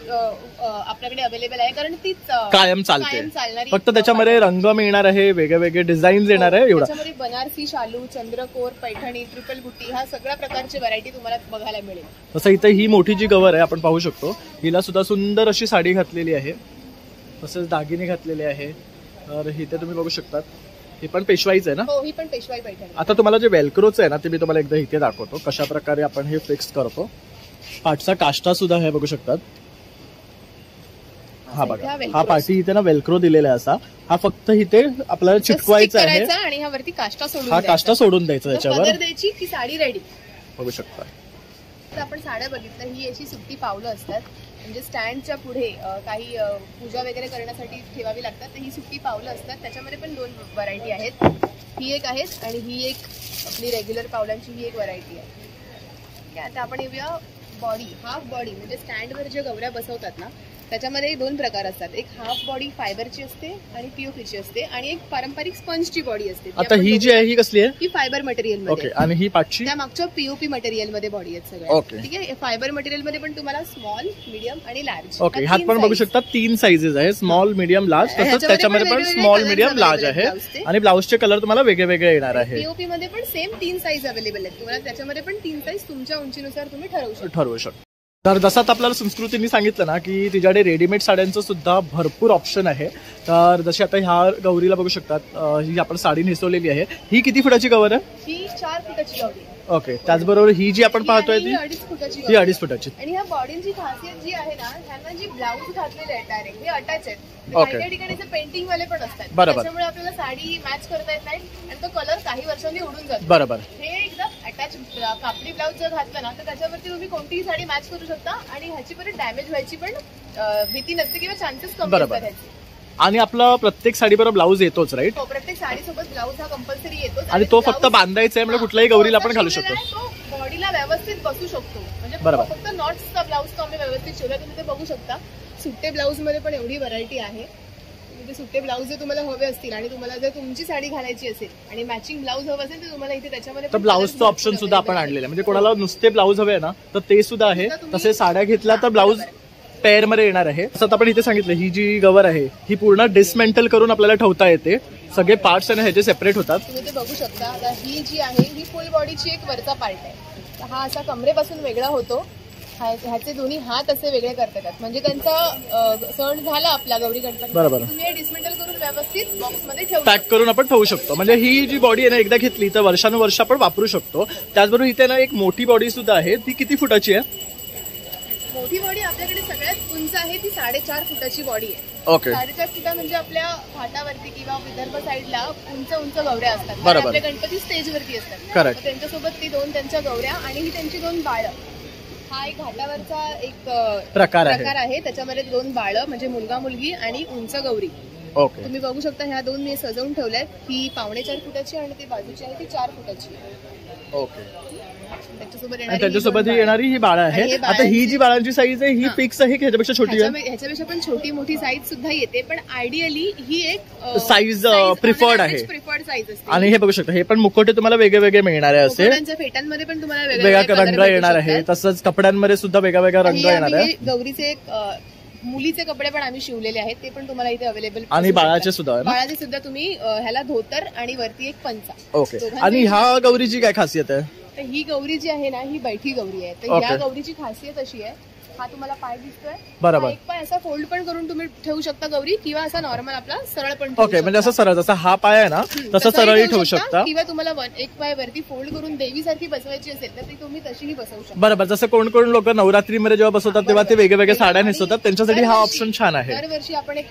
[SPEAKER 1] आपल्याकडे अवेलेबल आहे, कारण तीच
[SPEAKER 2] कायम चालणारी. फक्त त्याच्यामध्ये रंग मिळणार आहे, वेगळे वेगळे डिझाईन येणार आहे. एवढा
[SPEAKER 1] त्याच्यामध्ये बनारसी शालू, चंद्रकोर, पैठणी, ट्रिपल बुट्टी ह्या सगळ्या प्रकारची व्हरायटी तुम्हाला बघायला मिळेल.
[SPEAKER 2] तसं इथे ही मोठी जी गवर आहे आपण पाहू शकतो, हिला सुद्धा सुंदर अशी साडी घातलेली आहे, तसेच दागिने घातलेले आहे. तर इथे तुम्ही बघू शकतात, ही पण पेशवाईच आहे ना?
[SPEAKER 1] हो, ही पण पेशवाई पैठणी.
[SPEAKER 2] आता तुम्हाला जे वेल्क्रोच आहे ना ते मी तुम्हाला एकदा इथे दाखवतो कशा प्रकारे आपण हे फिक्स करतो. पाठचा काष्टा सुद्धा हे बघू शकतात. हा बघा, हा पाठी इथे ना वेल्क्रो दिलेला आहे असा. हा फक्त इथे आपल्याला चिटकवायचा आहे
[SPEAKER 1] आणि हा वरती काष्टा सोडून,
[SPEAKER 2] हा काष्टा सोडून द्यायचा त्याच्यावर
[SPEAKER 1] द्यायची की साडी रेडी.
[SPEAKER 2] बघू शकता,
[SPEAKER 1] आपण साड्या बघितलं, ही अशी सुट्टी पावलं असतात, म्हणजे स्टँडच्या पुढे काही पूजा वगैरे करण्यासाठी ठेवावी लागतात. तर ही सुट्टी पावलं असतात, त्याच्यामध्ये पण 2 व्हरायटी आहेत. ही एक आहे आणि ही एक आपली रेग्युलर पावलांची ही एक व्हरायटी आहे. आता आपण येऊया बॉडी, हाफ बॉडी, म्हणजे स्टँडवर जे गौऱ्या बसवतात ना त्याच्यामध्ये 2 प्रकार असतात. एक हाफ बॉडी फायबरची असते आणि पीओपीची असते, आणि एक पारंपरिक स्पंजची बॉडी असते.
[SPEAKER 2] आता ही जी आहे ही कसली आहे?
[SPEAKER 1] ही फायबर मटेरियल मध्ये.
[SPEAKER 2] आणि ही पाठची
[SPEAKER 1] त्या मागच्या पीओपी मटेरियल मध्ये बॉडी आहेत सगळ्या. ठीक आहे. फायबर मटेरियल मध्ये पण तुम्हाला स्मॉल, मीडियम आणि लार्ज.
[SPEAKER 2] ओके, ह्यात पण बघू शकता 3 साईजेस आहे, स्मॉल, मीडियम, लार्ज. तसंच त्याच्यामध्ये पण स्मॉल, मीडियम, लार्ज आहे. आणि ब्लाऊजचे कलर तुम्हाला वेगळे वेगळे येणार आहे.
[SPEAKER 1] पीओपी मध्ये पण सेम 3 साईज अवेलेबल आहेत तुम्हाला, त्याच्यामध्ये पण 3 साईज तुमच्या उंचीनुसार तुम्ही ठरवू शकता.
[SPEAKER 2] तर जसं आपल्याला संस्कृतीने सांगितलं ना की तिच्याकडे रेडीमेड साड्यांचं सुद्धा भरपूर ऑप्शन आहे. तर जशी आता ह्या गौरीला बघू शकतात, ही आपण साडी नेसवलेली आहे. ही किती फुटाची गौर आहे?
[SPEAKER 1] ही 4 फुटाची गौरी.
[SPEAKER 2] ओके. त्याचबरोबर ही जी आपण पाहतोय ती
[SPEAKER 1] 2.5 फुटाची.
[SPEAKER 2] ही 2.5 फुटाची.
[SPEAKER 1] आणि ह्या बॉडीची खासियत जी आहे ना, ह्यांना जी ब्लाऊज घातलेले आहे डायरेक्ट हे अटॅच आहेत.
[SPEAKER 2] Okay.
[SPEAKER 1] काही ठिकाणी पेंटिंग वाले पण असतात,
[SPEAKER 2] बरोबर.
[SPEAKER 1] त्याच्यामुळे आपल्याला साडी मॅच करता येत नाही आणि तो कलर काही वर्षांनी उडून जातो.
[SPEAKER 2] बरोबर.
[SPEAKER 1] हे एकदम अटॅच कापडी ब्लाऊज जर घातलं ना तर त्याच्यावरती तुम्ही कोणतीही साडी मॅच करू शकता आणि ह्याची परत डॅमेज व्हायची पण भीती नसते किंवा चान्सेस कमी असतात ह्याचे.
[SPEAKER 2] आणि आपला प्रत्येक साडीबरोबर ब्लाऊज येतोच, राईट?
[SPEAKER 1] हो, प्रत्येक साडीसोबत ब्लाऊज हा कंपल्सरी येतो
[SPEAKER 2] आणि तो फक्त बांधायचा आहे, म्हणजे कुठल्याही गौरीला आपण घालू शकतो.
[SPEAKER 1] तो बॉडीला व्यवस्थित बसू शकतो, म्हणजे फक्त नॉट्सचा ब्लाऊज तो आम्ही व्यवस्थित शिवला. तुम्ही ते बघू शकता. सुट्टे ब्लाऊज मध्ये पण एवढी व्हरायटी आहे. म्हणजे सुट्टे ब्लाऊज जर तुम्हाला हवे असतील आणि तुम्हाला जर तुमची साडी घालायची असेल आणि मॅचिंग ब्लाऊज हवं असेल तर तुम्हाला इथे त्याच्यामध्ये
[SPEAKER 2] तर ब्लाऊजचं ऑप्शन सुद्धा आपण आणलेलं आहे. म्हणजे कोणाला नुसते ब्लाऊज हवे ना तर ते सुद्धा आहे. तसे साड्या घेतल्या तर ब्लाऊज पेअर मध्ये येणार आहे. असं आपण इथे सांगितलं, ही जी गवर आहे ही पूर्ण डिसमेंटल करून आपल्याला ठेवता येते. सगळे पार्ट्स आणि ह्याचे सेपरेट होतात.
[SPEAKER 1] तुम्ही ते बघू शकता. आता ही जी आहे ही फुल बॉडीची एक वरचा पार्ट आहे. हा असा कमरेपासून वेगळा होतो. ह्याचे दोन्ही हात असे वेगळे करतात. म्हणजे त्यांचा सण झाला आपला गौरी गणपती,
[SPEAKER 2] बरोबर,
[SPEAKER 1] तुम्ही हे डिसमेंटल करून व्यवस्थित बॉक्समध्ये ठेवू,
[SPEAKER 2] पॅक करून आपण ठेवू शकतो. म्हणजे ही जी बॉडी आहे ना एकदा घेतली तर वर्षानुवर्ष आपण वापरू शकतो. त्याचबरोबर इथे ना एक मोठी बॉडी सुद्धा आहे. ती किती फुटाची आहे?
[SPEAKER 1] मोठी बॉडी आपल्याकडे सगळ्यात उंच आहे, ती 4.5 फुटाची बॉडी आहे.
[SPEAKER 2] ओके.
[SPEAKER 1] 4.5 फुटा म्हणजे आपल्या घाटावरती किंवा विदर्भ साईडला उंच उंच गौऱ्या असतात.
[SPEAKER 2] बरोबर.
[SPEAKER 1] आपले गणपती स्टेजवरती असतात.
[SPEAKER 2] करेक्ट.
[SPEAKER 1] त्यांच्यासोबत ती 2 त्यांच्या गौऱ्या आणि ही त्यांची 2 बाळं. हा एक घाटावरचा एक
[SPEAKER 2] प्रकार
[SPEAKER 1] आहे. त्याच्यामध्ये 2 बाळं म्हणजे मुलगा मुलगी आणि उंच गौरी.
[SPEAKER 2] ओके.
[SPEAKER 1] तुम्ही बघू शकता ह्या 2 मी सजवून ठेवल्यात. ही 4.5 फुटाची आणि ती बाजूची आहे ती 4 फुटाची.
[SPEAKER 2] ओके. त्याच्यासोबत येणारी ही बाळा आहे. आता ही जी बाळांची साईज आहे ही फिक्स आहे की ह्याच्यापेक्षा छोटी आहे?
[SPEAKER 1] ह्याच्यापेक्षा पण छोटी मोठी साईज सुद्धा येते, पण आयडियली ही एक
[SPEAKER 2] साईज प्रिफर्ड आहे.
[SPEAKER 1] प्रिफर्ड साईज असते.
[SPEAKER 2] आणि हे बघू शकता, हे पण मुखवटे तुम्हाला वेगळे वेगळे मिळणार आहे. असे
[SPEAKER 1] फेटांमध्ये पण तुम्हाला
[SPEAKER 2] वेगळा रंग येणार आहे. तसंच कपड्यांमध्ये सुद्धा वेगळा वेगळा रंग येणार आहे.
[SPEAKER 1] गौरीचे एक मुलीचे कपडे पण आम्ही शिवलेले आहेत, ते पण तुम्हाला इथे अवेलेबल.
[SPEAKER 2] आणि बाळाचे सुद्धा
[SPEAKER 1] तुम्ही ह्याला धोतर आणि वरती एक पंचा.
[SPEAKER 2] ओके. आणि ह्या गौरीची काय खासियत आहे?
[SPEAKER 1] तर ही गौरी जी आहे ना ही बैठी गौरी आहे. तर ह्या गौरीची खासियत अशी आहे, हा तुम्हाला पाय दिसतोय,
[SPEAKER 2] बरोबर,
[SPEAKER 1] एक पाय असा फोल्ड पण करून तुम्ही ठेवू शकता गौरी, किंवा असा नॉर्मल आपला सरळ पण.
[SPEAKER 2] ओके. म्हणजे असं सरळ जसा हा पाय आहे ना तसा सरळही ठेवू शकता,
[SPEAKER 1] किंवा तुम्हाला एक पाय वरती फोल्ड करून देवी सारखी बसवायची असेल तर ती तुम्ही तशीही बसवू शकता.
[SPEAKER 2] बरोबर. जसं कोण कोण लोक नवरात्रीमध्ये जेव्हा बसवतात तेव्हा ते वेगवेगळ्या साड्या नेसवतात, त्यांच्यासाठी हा ऑप्शन छान आहे.
[SPEAKER 1] दरवर्षी आपण एक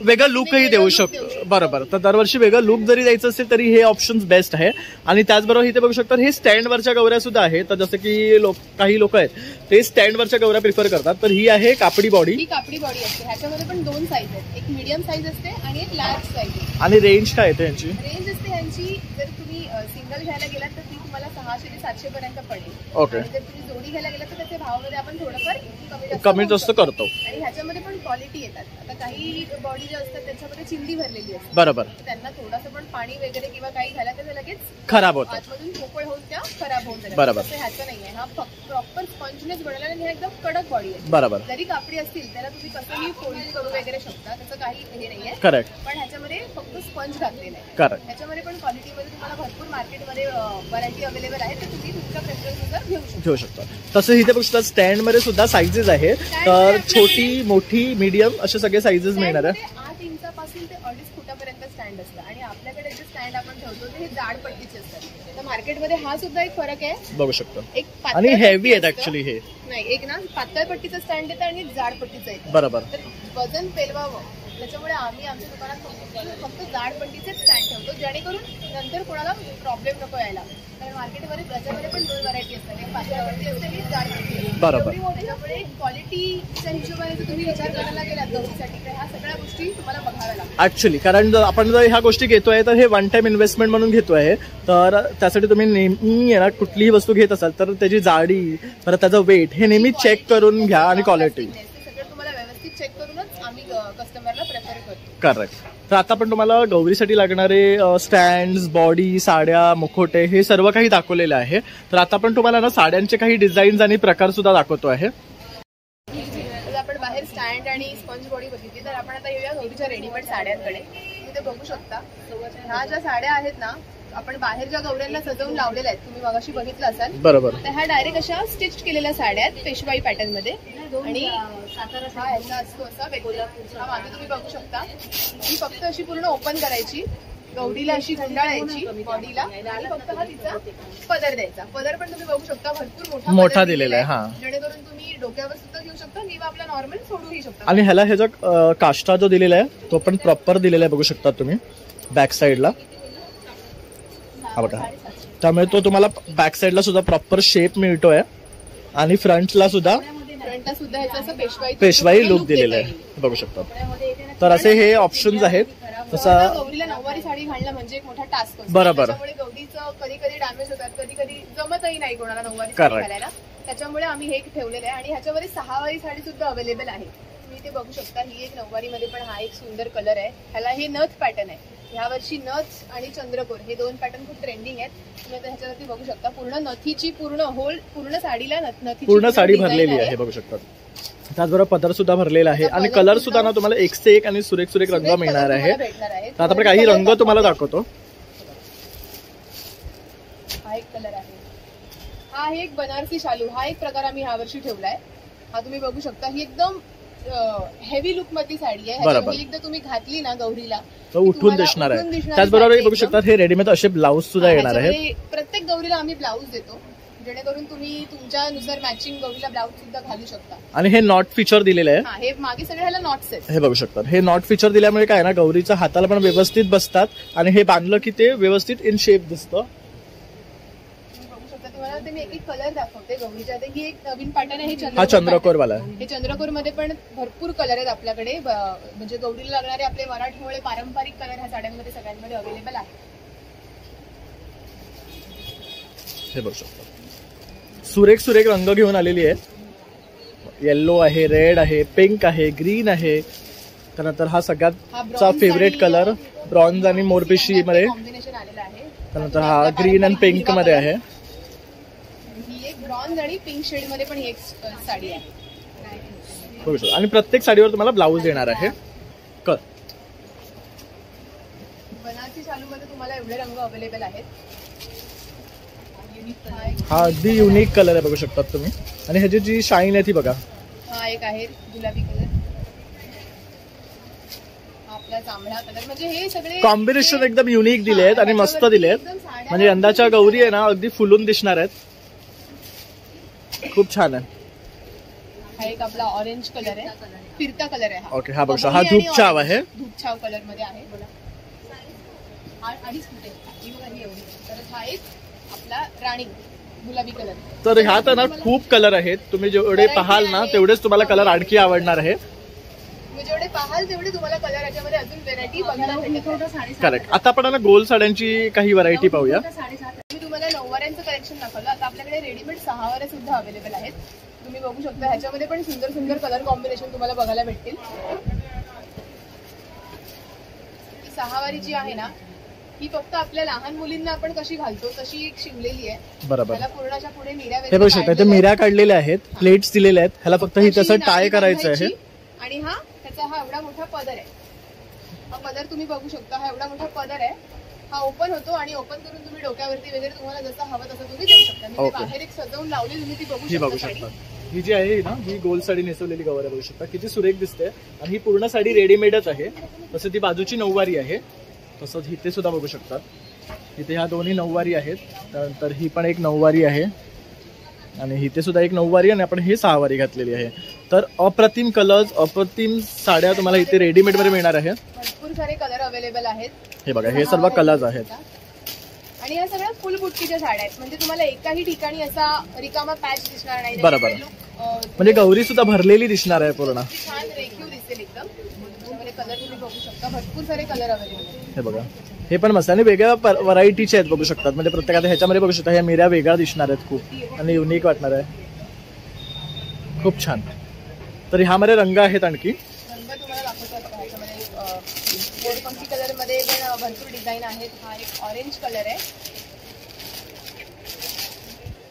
[SPEAKER 2] वेगळा लुकही देऊ शकतो. बरोबर. तर दरवर्षी वेगळं लुक जरी द्यायचं असेल तरी हे ऑप्शन बेस्ट आहे. आणि त्याचबरोबर इथे बघू शकता हे स्टँडवरच्या गौऱ्या सुद्धा आहेत. तर जसं की काही लोक आहेत ते स्टँडवरच्या गौऱ्या प्रिफर करतात. तर ही आहे कापडी बॉडी.
[SPEAKER 1] ही कापडी बॉडी असते. ह्याच्यामध्ये पण 2 साईज आहेत, एक मीडियम साईज असते आणि एक लार्ज साईज.
[SPEAKER 2] आणि रेंज काय येते यांची?
[SPEAKER 1] रेंज असते यांची, जर तुम्ही सिंगल घ्यायला गेलात तर ती तुम्हाला 600 ते 700 पर्यंत पडेल.
[SPEAKER 2] ओके.
[SPEAKER 1] जर तुम्ही जोडी घ्यायला गेलात तर त्याच्या भावामध्ये आपण थोडंफार
[SPEAKER 2] कमी जास्त करतो.
[SPEAKER 1] आणि ह्याच्यामध्ये पण क्वालिटी येतात. आता काही बॉडी ज्या असतात त्याच्यामध्ये चिंदी भरलेली असते.
[SPEAKER 2] बरोबर.
[SPEAKER 1] त्यांना थोडंसं पण पाणी वगैरे किंवा काही झालं तर लगेच
[SPEAKER 2] खराब होतं,
[SPEAKER 1] आतमधून पोकळ होऊन त्या खराब होऊन जातात.
[SPEAKER 2] बरोबर.
[SPEAKER 1] ह्याचं नाहीये, हा प्रॉपर स्पंजनेच बनवलेला आणि हा एकदम कडक बॉडी आहे.
[SPEAKER 2] बरोबर.
[SPEAKER 1] जरी कापडी असतील त्याला तुम्ही कसंही फोल्ड करू वगैरे शकता, त्याचं काही हे नाहीये.
[SPEAKER 2] करेक्ट.
[SPEAKER 1] पण ह्याच्यामध्ये फक्त स्पंज घातलेला आहे.
[SPEAKER 2] करेक्ट.
[SPEAKER 1] ह्याच्यामध्ये पण क्वालिटीमध्ये तुम्हाला भरपूर मार्केटमध्ये व्हरायटी अवेलेबल आहे, तर तुम्ही तुमच्या प्रेफरन्सनुसार घेऊ शकता. तसं
[SPEAKER 2] इथे बघता स्टँड मध्ये सुद्धा साईजेस आहेत. तर छोटी, मोठी, मीडियम असे सगळे साईजेस मिळणार आहे.
[SPEAKER 1] 8 इंचापासून ते 2.5 फुटापर्यंत स्टँड असतं. आणि आपल्याकडे जे स्टँड आपण ठेवतो ते जाड पट्टीचे असतात. तर मार्केटमध्ये हा सुद्धा एक फरक आहे,
[SPEAKER 2] बघू शकतो.
[SPEAKER 1] एक
[SPEAKER 2] आणि हेवी आहेत ऍक्च्युअली. हे
[SPEAKER 1] नाही, एक ना पातळ पट्टीचं स्टँड येतं आणि जाड पट्टीचं येतं.
[SPEAKER 2] बरोबर.
[SPEAKER 1] तर वजन पेलवावं त्याच्यामुळे आम्ही आमच्या दुकानात फक्त जाड पट्टीचे स्टँड ठेवतो, जेणेकरून नंतर कोणाला प्रॉब्लेम नको यायला. कारण मार्केटमध्ये त्याच्यामध्ये पण 2 व्हरायटी असतात, एक पातळ पट्टी असते आणि जाड पट्टी.
[SPEAKER 2] बरोबर.
[SPEAKER 1] त्याच्यामुळे क्वालिटीच्या हिशोबाने जर तुम्ही विचार करायला गेलात गौरीसाठी तर ह्या सगळ्या गोष्टी तुम्हाला बघाव्या लागतात ऍक्च्युअली.
[SPEAKER 2] कारण आपण जर ह्या गोष्टी घेतोय तर हे वन टाइम इन्व्हेस्टमेंट म्हणून घेतोय. तर त्यासाठी तुम्ही नेहमी ना कुठलीही वस्तू घेत असाल तर त्याची जाडी, परत त्याचं वेट हे नेहमी चेक करून घ्या. आणि क्वालिटी
[SPEAKER 1] सगळं तुम्हाला व्यवस्थित चेक करूनच आम्ही कस्टमरला प्रेफर करतो.
[SPEAKER 2] करेक्ट. तर आता आपण तुम्हाला गौरीसाठी लागणारे स्टँड, बॉडी, साड्या, मुखोटे हे सर्व काही दाखवलेलं आहे. तर आता आपण तुम्हाला ना साड्यांचे काही डिझाईन्स आणि प्रकार सुद्धा दाखवतो आहे.
[SPEAKER 1] आपण बाहेर स्टँड आणि स्पंज बॉडी बघितली, तर आपण आता येऊया गौरीच्या रेडीमेड साड्यांकडे. तुम्ही ते बघू शकता. ह्या ज्या साड्या आहेत ना आपण बाहेर ज्या गौऱ्यांना सजवून लावलेल्या आहेत तुम्ही मगाशी बघितलं असाल,
[SPEAKER 2] बरोबर.
[SPEAKER 1] तर ह्या डायरेक्ट अशा स्टिच केलेल्या साड्या आहेत पेशवाई पॅटर्न मध्ये. आणि हा याचा असतो असा हा मागे तुम्ही बघू शकता. ही फक्त अशी पूर्ण ओपन करायची, गौरीला अशी गुंडाळायची बॉडीला, आणि फक्त हा तिचा पदर द्यायचा. पदर पण तुम्ही बघू शकता भरपूर
[SPEAKER 2] मोठा दिलेला आहे. हा,
[SPEAKER 1] जेणेकरून तुम्ही डोक्यावर सुद्धा घेऊ शकता किंवा आपला नॉर्मल सोडूही शकता.
[SPEAKER 2] आणि ह्याचा काष्टा जो दिलेला आहे तो पण प्रॉपर दिलेला आहे, बघू शकता तुम्ही बॅक साईडला. हा बघा, त्यामुळे तो तुम्हाला बॅक साईडला सुद्धा प्रॉपर शेप मिळतोय आणि फ्रंटला सुद्धा
[SPEAKER 1] ह्याचा असं
[SPEAKER 2] पेशवाई लुक दिलेला आहे, बघू शकता. तर असे हे ऑप्शन्स आहेत. तसा
[SPEAKER 1] गौरीला नऊवारी साडी घालणं म्हणजे एक मोठा टास्क असतो.
[SPEAKER 2] बरोबर.
[SPEAKER 1] त्यामुळे गौरीचं कधी कधी डॅमेज होतात, कधी कधी जमतही नाही कोणाला नऊवारी साडी घालायला. त्याच्यामुळे आम्ही हे ठेवलेलं आहे. आणि ह्याच्यावर 6वारी साडी सुद्धा अवेलेबल आहे, तुम्ही ते बघू शकता. ही एक नऊवारी मध्ये पण हा एक सुंदर कलर आहे. ह्याला हे नथ पॅटर्न आहे. ह्या वर्षी नथ आणि चंद्रकोर हे 2 पॅटर्न खूप ट्रेंडिंग आहेत. तुम्ही ह्याच्यावरती बघू शकता पूर्ण नथीची पूर्ण साडीला नथीची
[SPEAKER 2] पूर्ण साडी भरलेली आहे, बघू शकता. त्याचबरोबर पदर सुद्धा भरलेला आहे आणि कलर सुद्धा ना तुम्हाला एक से एक आणि सुरेख सुरेख रंग मिळणार आहे. तर आता आपण काही रंग तुम्हाला दाखवतो.
[SPEAKER 1] हा एक कलर आहे. हा एक बनारसी शालू, हा एक प्रकार आम्ही ह्या वर्षी ठेवलाय. हा तुम्ही बघू शकता. ही एकदम हेवी लुक मधली साडी आहे. एकदा तुम्ही घातली ना गौरीला
[SPEAKER 2] तर उठून दिसणार आहे. त्याचबरोबर बघू शकता हे रेडीमेड असे ब्लाऊज सुद्धा येणार आहेत.
[SPEAKER 1] प्रत्येक गौरीला आम्ही ब्लाऊज देतो, जेणेकरून तुम्ही तुमच्यानुसार मॅचिंग गौरीला ब्लाऊज सुद्धा घालू शकता.
[SPEAKER 2] आणि हे नॉट फीचर दिलेलं आहे.
[SPEAKER 1] हे मागे सगळे ह्याला नॉट्स आहेत, हे
[SPEAKER 2] बघू शकता. हे नॉट फीचर दिल्यामुळे काय ना गौरीच्या हाताला पण व्यवस्थित बसतात आणि हे बांधलं की ते व्यवस्थित इन शेप दिसतं.
[SPEAKER 1] तुम्हाला मी एक कलर दाखवते गौरीच्या. ही एक नवीन पॅटर्न आहे.
[SPEAKER 2] हा चंद्रकोर वाला.
[SPEAKER 1] हे चंद्रकोर मध्ये पण भरपूर कलर आहेत आपल्याकडे. म्हणजे गौरीला लागणारे आपले मराठमोळे पारंपरिक कलर ह्या साड्यांमध्ये सगळ्यांमध्ये अवेलेबल आहे.
[SPEAKER 2] हे बघू शकता. सुरेख सुरेख रंग घेऊन आलेली आहे. येल्लो आहे, रेड आहे, पिंक आहे, ग्रीन आहे. त्यानंतर हा सगळ्याचा फेवरेट कलर ब्रॉन्झ आणि मोरपिशी मध्ये
[SPEAKER 1] कॉम्बिनेशन आलेला आहे.
[SPEAKER 2] त्यानंतर हा ग्रीन आणि पिंक मध्ये आहे.
[SPEAKER 1] ही एक ब्रॉन्झ आणि पिंक शेड मध्ये पण ही एक साडी आहे.
[SPEAKER 2] बघू शकता. आणि प्रत्येक साडीवर तुम्हाला ब्लाऊज येणार आहे.
[SPEAKER 1] बनारसी शालू मध्ये तुम्हाला एवढे रंग अवेलेबल आहेत.
[SPEAKER 2] हा अगदी युनिक कलर आहे, बघू शकता तुम्ही. आणि ह्याची जी शाईन आहे ती बघा.
[SPEAKER 1] हा एक आहे गुलाबी कलर, आपला जांभळा कलर. म्हणजे हे सगळे
[SPEAKER 2] कॉम्बिनेशन एकदम युनिक दिले आहेत आणि मस्त दिले आहेत. म्हणजे यंदाच्या गौरी आहे ना अगदी फुलून दिसणार आहेत. खूप छान आहे.
[SPEAKER 1] हा एक आपला ऑरेंज कलर आहे, फिरता कलर आहे.
[SPEAKER 2] ओके, हा बघा. हा धूपछाव आहे,
[SPEAKER 1] धूपछाव कलर मध्ये आहे. तर हा एक आपला राणी गुलाबी कलर.
[SPEAKER 2] तर ह्यात ना खूप कलर आहेत. तुम्ही जेवढे पाहाल ना तेवढेच तुम्हाला कलर आणखी आवडणार आहे.
[SPEAKER 1] तुम्ही जेवढे पाहाल तेवढे तुम्हाला कलर याच्यामध्ये अजून व्हेरायटी बघायला भेटेल.
[SPEAKER 2] करेक्ट. आता आपण ना गोल साड्यांची काही व्हरायटी पाहूया.
[SPEAKER 1] मी तुम्हाला नऊवाऱ्यांचं कलेक्शन दाखवलं. आता आपल्याकडे रेडीमेड 6वाऱ्या सुद्धा अवेलेबल आहेत. तुम्ही बघू शकता. ह्याच्यामध्ये पण सुंदर सुंदर कलर कॉम्बिनेशन तुम्हाला बघायला भेटतील. 6वारी जी आहे ना ही फक्त आपल्या लहान मुलींना आपण कशी घालतो तशी एक शिवलेली आहे.
[SPEAKER 2] बरोबर.
[SPEAKER 1] त्याला पूर्णाच्या पुढे मिऱ्या
[SPEAKER 2] हे बघू शकता. ते मिऱ्या काढलेल्या आहेत, प्लेट्स दिलेल्या आहेत. ह्याला फक्त ही तसं टाय करायचं आहे.
[SPEAKER 1] आणि हा त्याचा हा एवढा मोठा पदर आहे. हा पदर तुम्ही बघू शकता. हा एवढा मोठा पदर आहे. हा ओपन होतो आणि ओपन करून तुम्ही डोक्यावरती वगैरे तुम्हाला जसं हवं तसं तुम्ही देऊ शकता. मी बाहेर एक सजवून लावली, तुम्ही ती बघू शकता.
[SPEAKER 2] ही जी आहे ना ही गोल साडी नेसवलेली गौऱ्या बघू शकता. किती सुरेख दिसते. आणि ही पूर्ण साडी रेडीमेडच आहे. तसं ती बाजूची नऊवारी आहे. तसंच इथे सुद्धा बघू शकता. इथे ह्या दोन्ही नऊवारी आहेत. त्यानंतर ही पण एक नऊवारी आहे आणि इथे सुद्धा एक नऊवारी आणि आपण ही 6वारी घातलेली आहे. तर अप्रतिम कलर्स, अप्रतिम साड्या तुम्हाला इथे रेडीमेड मध्ये मिळणार आहे.
[SPEAKER 1] भरपूर सारे कलर अवेलेबल आहेत.
[SPEAKER 2] हे बघा, हे सर्व कलर्स आहेत.
[SPEAKER 1] आणि या सगळ्या फुल बुट्टीच्या साड्या आहेत. म्हणजे तुम्हाला एकाही ठिकाणी असा रिकामा पॅच दिसणार नाही.
[SPEAKER 2] बरोबर. म्हणजे गौरी सुद्धा भरलेली दिसणार आहे पूर्ण.
[SPEAKER 1] छान रेखीव दिसेल एकदम. कलर तुम्ही बघू शकता. भरपूर सारे कलर अवेलेबल आहेत.
[SPEAKER 2] हे बघा, हे पण मस्त आणि वेगळ्या व्हरायटीचे आहेत बघू शकतात. म्हणजे प्रत्येकात ह्याच्यामध्ये बघू शकता ह्या मिऱ्या वेगळ्या दिसणार आहेत खूप आणि युनिक वाटणार आहे. खूप छान. तर ह्यामध्ये रंग आहेत आणखी.
[SPEAKER 1] रंग तुम्हाला दाखवतो. ह्याच्यामध्ये मोरपंखी कलर मध्ये पण भरपूर डिझाईन आहेत. हा एक ऑरेंज कलर आहे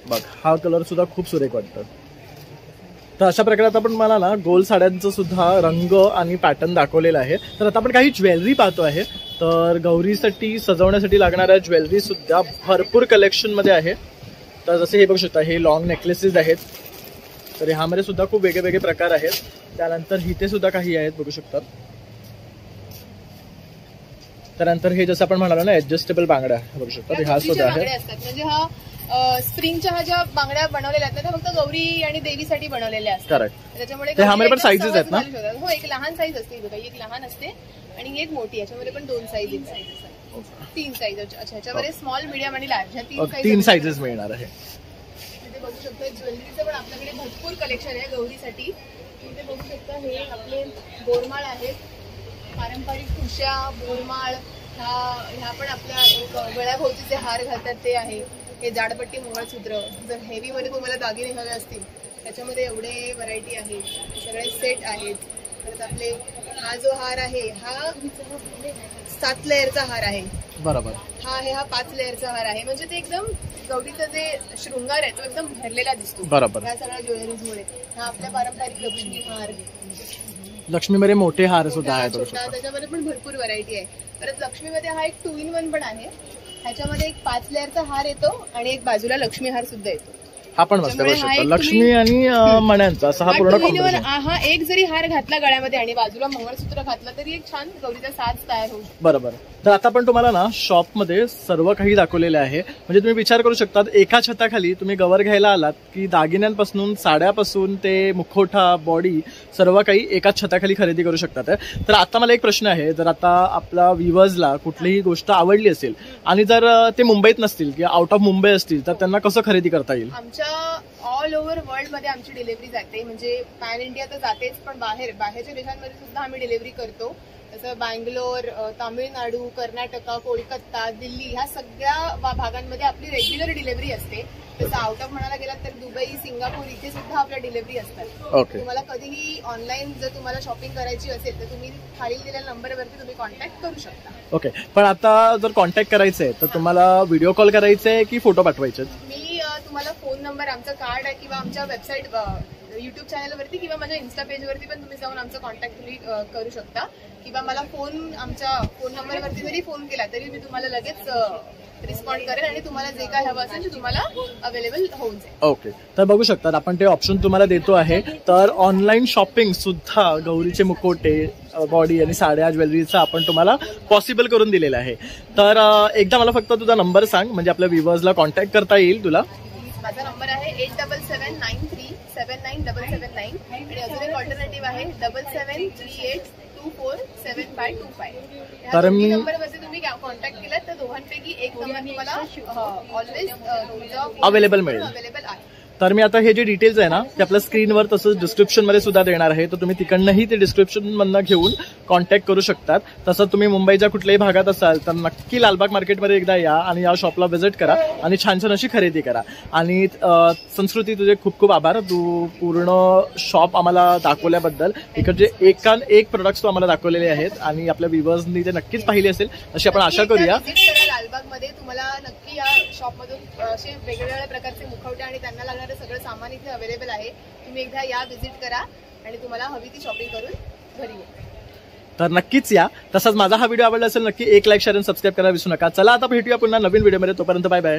[SPEAKER 2] बघ. हा कलर सुद्धा खूप सुरेख वाटतं. तर अशा प्रकारे आपण मला ना गोल साड्यांचं सुद्धा रंग आणि पॅटर्न दाखवलेला आहे. तर आता आपण काही ज्वेलरी पाहतो आहे. तर गौरीसाठी सजवण्यासाठी लागणाऱ्या ज्वेलरी सुद्धा भरपूर कलेक्शन मध्ये आहे. तर जसे हे बघू शकता, हे लॉंग नेकलेसेस आहेत. तर ह्यामध्ये सुद्धा खूप वेगळे प्रकार आहेत. त्यानंतर इथे सुद्धा काही आहेत बघू शकतात. त्यानंतर हे जसं आपण म्हणालो ना ऍडजस्टेबल बांगड्या बघू शकता, ह्या सुद्धा आहेत.
[SPEAKER 1] म्हणजे हा स्प्रिंगच्या ह्या ज्या बांगड्या बनवलेल्या आहेत त्या फक्त गौरी आणि देवीसाठी बनवलेल्या असतात. त्याच्यामुळे
[SPEAKER 2] ह्यामध्ये पण साईजेस आहेत ना?
[SPEAKER 1] हो, एक लहान साईज असते बघा, एक लहान असते आणि एक मोठी. याच्यामध्ये पण 2 साईज आहेत, 3 साईज. अच्छा, ह्याच्यामध्ये स्मॉल, मीडियम आणि लार्ज ह्या
[SPEAKER 2] 3 साईजेस मिळणार आहे.
[SPEAKER 1] इथे बघू शकता ज्वेलरीचं पण आपल्याकडे भरपूर कलेक्शन आहे गौरीसाठी. इथे बघू शकता हे आपले बोरमाळ आहेत, पारंपरिक ठुश्या, बोरमाळ. ह्या पण आपल्या गळ्याभोवतीचे हार घालतात ते आहे. हे जाडपट्टी मंगळसूत्र. जर हेवी मध्ये तुम्हाला दागिने हवे असतील त्याच्यामध्ये एवढे व्हरायटी आहे, सगळे सेट आहेत. परत आपले हा जो हार आहे हा 7 लेअरचा हार आहे.
[SPEAKER 2] बरोबर.
[SPEAKER 1] हा 5 लेअरचा हार आहे. म्हणजे ते एकदम गौरीचा जे शृंगार आहे तो एकदम भरलेला दिसतो.
[SPEAKER 2] बरोबर.
[SPEAKER 1] या सगळ्या ज्वेलरीजमुळे. हा आपल्या पारंपरिक लक्ष्मी हार,
[SPEAKER 2] लक्ष्मीमध्ये मोठे हार सुद्धा आहेत.
[SPEAKER 1] त्याच्यामध्ये पण भरपूर व्हरायटी आहे. परत लक्ष्मीमध्ये हा एक 2-in-1 पण आहे. ह्याच्यामध्ये एक 5 लेअरचा हार येतो आणि एक बाजूला लक्ष्मी हार सुद्धा येतो.
[SPEAKER 2] हा पण मस्त बघू शकता, लक्ष्मी आणि मण्यांचा असा हा पूर्ण कॉम्बिनेशन.
[SPEAKER 1] हा एक जरी हार घातला गळ्यामध्ये आणि बाजूला मंगळसूत्र घातला तरी एक छान गौरीचा साज तयार होऊ शकतो.
[SPEAKER 2] बरोबर. तर आता पण तुम्हाला ना शॉपमध्ये सर्व काही दाखवलेले आहे. म्हणजे तुम्ही विचार करू शकता, एका छताखाली तुम्ही गवर घ्यायला आलात की दागिन्यांपासून, साड्यापासून ते मुखवटा, बॉडी, सर्व काही एकाच छताखाली खरेदी करू शकतात. तर आता मला एक प्रश्न आहे, जर आता आपला व्ह्युअर्सला कुठलीही गोष्ट आवडली असेल आणि जर ते मुंबईत नसतील किंवा आउट ऑफ मुंबई असतील तर त्यांना कसं खरेदी करता येईल?
[SPEAKER 1] ऑल ओव्हर वर्ल्ड मध्ये आमची डिलिव्हरी जाते. म्हणजे पॅन इंडिया तर जातेच, पण बाहेरच्या देशांमध्ये सुद्धा आम्ही डिलिव्हरी करतो. जसं बँगलोर, तामिळनाडू, कर्नाटका, कोलकाता, दिल्ली ह्या सगळ्या भागांमध्ये आपली रेग्युलर डिलिव्हरी असते. तसं आउट ऑफ म्हणायला गेलात तर दुबई, सिंगापूर इथे सुद्धा आपल्या डिलिव्हरी असतात. तुम्हाला कधीही ऑनलाईन जर तुम्हाला शॉपिंग करायची असेल तर तुम्ही खाली दिलेल्या नंबरवरती तुम्ही कॉन्टॅक्ट करू शकता.
[SPEAKER 2] ओके. पण आता जर कॉन्टॅक्ट करायचंय तर तुम्हाला व्हिडिओ कॉल करायचंय की फोटो पाठवायचे?
[SPEAKER 1] मी तुम्हाला फोन नंबर, आमचं कार्ड आहे किंवा आमच्या वेबसाईट, युट्यूब चॅनलवरती किंवा माझ्या इन्स्टा पेजवरती पण तुम्ही जाऊन आमचा कॉन्टॅक्ट तुम्ही करू शकता. किंवा मला आमच्या फोन नंबरवरती जरी फोन केला तरी मी तुम्हाला लगेच रिस्पॉन्ड करेन आणि तुम्हाला जे काय हवं असेल ते तुम्हाला अवेलेबल होऊन जाईल.
[SPEAKER 2] ओके. तर बघू शकता आपण ते ऑप्शन तुम्हाला देतो आहे. तर ऑनलाईन शॉपिंग सुद्धा गौरीचे मुखवटे, बॉडी आणि साड्या, ज्वेलरीचा आपण तुम्हाला पॉसिबल करून दिलेला आहे. तर एकदा मला फक्त तुझा नंबर सांग, म्हणजे आपल्या व्ह्युअर्सला कॉन्टॅक्ट करता येईल तुला.
[SPEAKER 1] माझा नंबर आहे 8779379779 आणि अजून एक ऑल्टरनेटिव्ह आहे 7738247525.
[SPEAKER 2] तर मी
[SPEAKER 1] नंबरवरती तुम्ही कॉन्टॅक्ट केलात तर दोघांपैकी एक नंबर तुम्हाला ऑलवेज
[SPEAKER 2] अवेलेबल मिळेल. तर मी आता हे जे डिटेल्स आहे ना ते आपल्या स्क्रीनवर तसंच डिस्क्रिप्शन मध्ये सुद्धा देणार आहे. तर तुम्ही तिकडनंही ते डिस्क्रिप्शन मधनं घेऊन कॉन्टॅक्ट करू शकतात. तसं तुम्ही मुंबईच्या कुठल्याही भागात असाल तर नक्की लालबाग मार्केटमध्ये एकदा या आणि या शॉपला व्हिजिट करा आणि छान छान अशी खरेदी करा. आणि संस्कृती, तुझे खूप खूप आभार. तू पूर्ण शॉप आम्हाला दाखवल्याबद्दल. इकडचे एक प्रोडक्ट्स तू आम्हाला दाखवलेले आहेत आणि आपल्या व्ह्युअर्सनी ते नक्कीच पाहिले असेल अशी आपण आशा करूया.
[SPEAKER 1] लालबाग मध्ये तुम्हाला नक्की या शॉपमधून असे वेगवेगळ्या प्रकारचे मुखवटे आणि त्यांना लागणारे सगळं सामान इथे अवेलेबल आहे. तुम्ही एकदा या व्हिजिट करा आणि तुम्हाला हवी ती शॉपिंग करून घरी या.
[SPEAKER 2] तर नक्कीच या. तसंच माझा हा व्हिडिओ आवडला असेल नक्की एक लाईक, शेअर आणि सबस्क्राईब करायला विसरू नका. चला आता भेटूया पुन्हा नवीन व्हिडिओमध्ये. तोपर्यंत बाय बाय.